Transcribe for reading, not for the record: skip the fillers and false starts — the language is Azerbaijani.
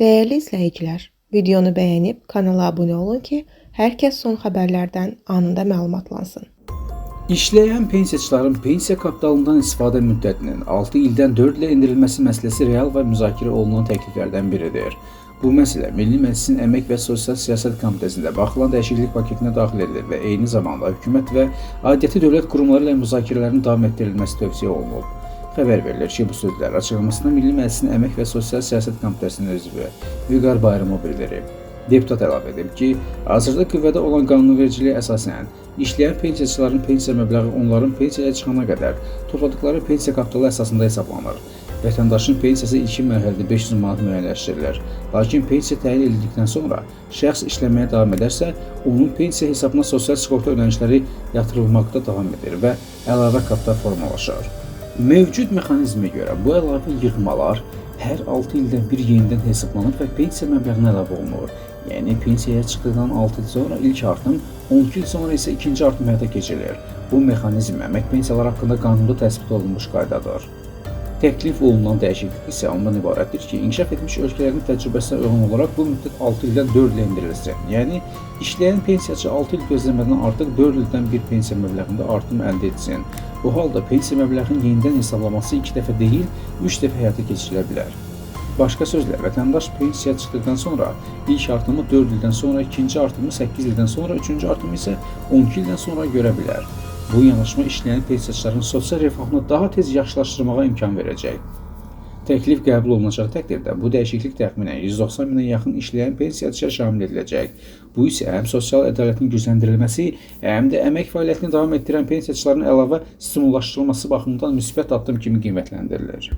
Değerli izləyicilər, videonu bəyənib kanala abunə olun ki, hər kəs son xəbərlərdən anında məlumatlansın. İşləyən pensiyaçıların pensiya kapitalından istifadə müddətinin 6 ildən 4 ilə endirilməsi məsələsi real və müzakirə olunan təkliflərdən biridir. Bu məsələ Milli Məclisin Əmək və Sosial Siyasət Komitəsində baxılan dəyişiklik paketinə daxil edilir və eyni zamanda hökumət və aidiyyəti dövlət qurumları ilə müzakirələrin davam etdirilməsi tövsiyə olunub. Xəbər verilir ki, bu sözlər açıqlamasında Milli Məclisin Əmək və Sosial Siyasət Komitəsinin üzvü Vüqar Bayramov bildirib. Deputat əlavə edib ki, hazırda qüvvədə olan qanunvericiliyə əsasən işləyən pensiyaçıların pensiya məbləği onların pensiyaya çıxana qədər topladıkları pensiya kapitalı əsasında hesablanır. Vətəndaşın pensiyası ilkin mərhələdə 500 manat müəyyənləşdirilir. Lakin pensiya təyin edildikdən sonra şəxs işləməyə davam edərsə, onun pensiya hesabına sosial sığorta ödənişləri yatırılmaqda davam edir və əlavə kapital formalaşır. Mövcud mexanizmə görə bu əlavə yığmalar hər 6 ildən bir yenidən hesablanır və pensiya məbləğinə əlavə olunur. Yəni pensiyaya çıxdıqdan 6 il sonra ilk artım, 12 il sonra isə ikinci artım həyata keçirilir. Bu mexanizm əmək pensiyaları haqqında qanunda təsbit olunmuş qaydadır. Təklif olunan dəyişiklik isə ondan ibarətdir ki, inkişaf etmiş ölkələrin təcrübəsinə uyğun olaraq bu müddət 6 ildən 4 ilə endirilsin. Yəni, işləyən pensiyaçı 6 il gözləmədən artıq 4 ildən bir pensiya məbləğində artım əldə etsin. Bu halda pensiya məbləğinin yenidən hesablaması 2 dəfə deyil, 3 dəfə həyata keçirilə bilər. Başqa sözlə, vətəndaş pensiyaya çıxdıqdan sonra ilk artımı 4 ildən sonra, ikinci artımı 8 ildən sonra, üçüncü artımı isə 12 ildən sonra görə bilər. Bu yanaşma işləyən pensiyaçıların sosial refahını daha tez yaxşılaşdırmağa imkan verəcək. Təklif qəbul olunacaq təqdirdə bu dəyişiklik təxminən 190 minə yaxın işləyən pensiyaçıya şamil ediləcək. Bu isə həm sosial ədalətin gücləndirilməsi, həm də əmək fəaliyyətini davam etdirən pensiyaçıların əlavə stimullaşdırılması baxımından müsbət addım kimi qiymətləndirilir.